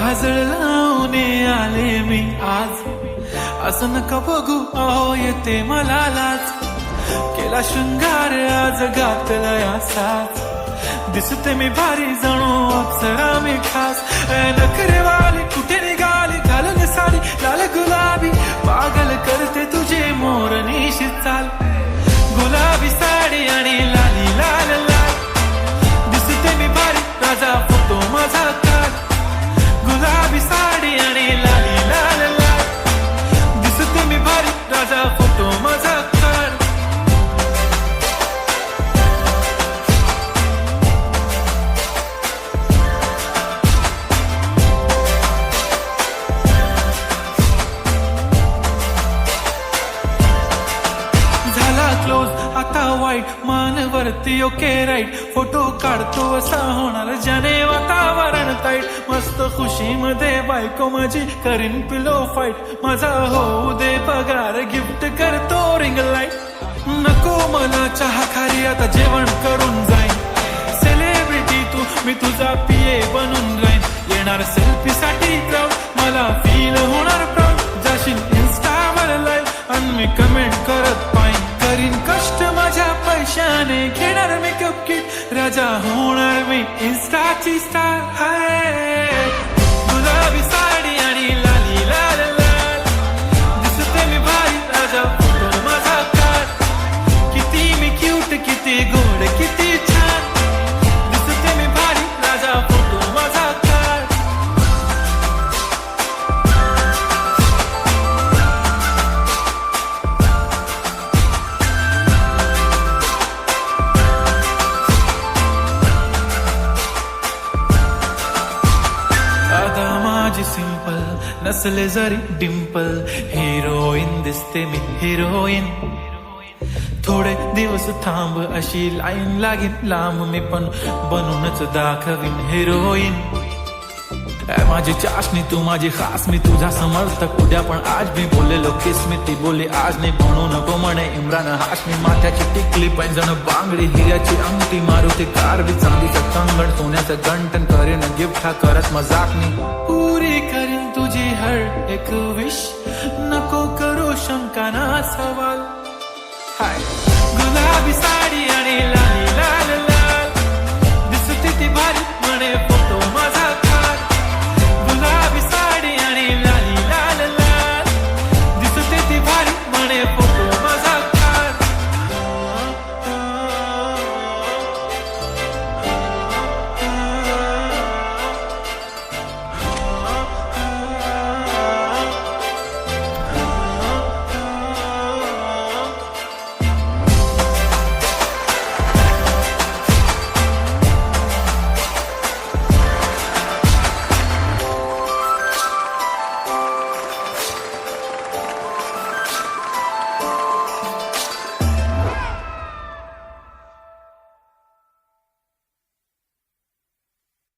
काजळ लावून आले मी आज, असं नका बघू अहो येते मला लाज. केला शृंगार आज घातलाय असाच, दिसते मी भारी जणू अप्सरा मी खास. नखरे वाली कुठे निघाली घालून साडी लाल गुलाबी, पागल करते तुझे मोरनीशी चाल. गुलाबी साडी आणि लाली लाल लाल, दिसते मी भारी राजा फोटो माझा काढ. गुलाबी साडी आणि लाली लाल लाल, दिसते मी भारी राजा फोटो माझा काढ. झाला क्लोज आता वाईट, मान वरती ओके राईट. फोटो काढतो असा होणार ज्याने वातावरण ताईट. मस्त खुशी मध्ये बायको माझी करीन पिलो फाईट. माझा होऊ दे पगार गिफ्ट करतो रिंग लाईट. नको मला चहा खारी आता जेवण करून जाईन. सेलिब्रिटी तू मी तुझा पिये बनून राहीन. येणार सेल्फी साठी क्राऊड, मला फील होणार प्राऊड. जाशील इन्स्टावर लाईव्ह आणि मी कमेंट करत पाहिन. करीन कष्ट माझ्या पैशाने, घेणार मेकअप किट, राजा होणार मी इन्स्टाची स्टार. हाय गुलाबी साडी आणि लाली लाल लाल, दिसते मी भारी राजा फोटो माझा काढ. किती मी क्यूट किती गोड किती छान, दिसते मी भारी राजा फोटो माझा काढ. माझी सिंपल नसले जरी डिंपल, हिरोईन दिसते मी हिरोईन. थोडे दिवस थांब अशी लाईन लागेल लांब, मी पण बनूनच दाखवीन हिरोईन. माझी चाशनी तू माझी खास, मी तुझा समर्थक उद्या पण आज. मी बोललेलो किस मी ती बोलली आज नाही. म्हणू नको म्हणे इम्रान हाशमी. माथ्याची टिकली पैंजण बांगडी, हिऱ्याची अंगठी, मारुती कार बी, चांदीचं कंगण, सोन्याचं गंटन. करेन गिफ्ट हा करत मजाक मी, पुरी करीन तुझी हर एक विश. नको करू शंका ना सवाल. हाय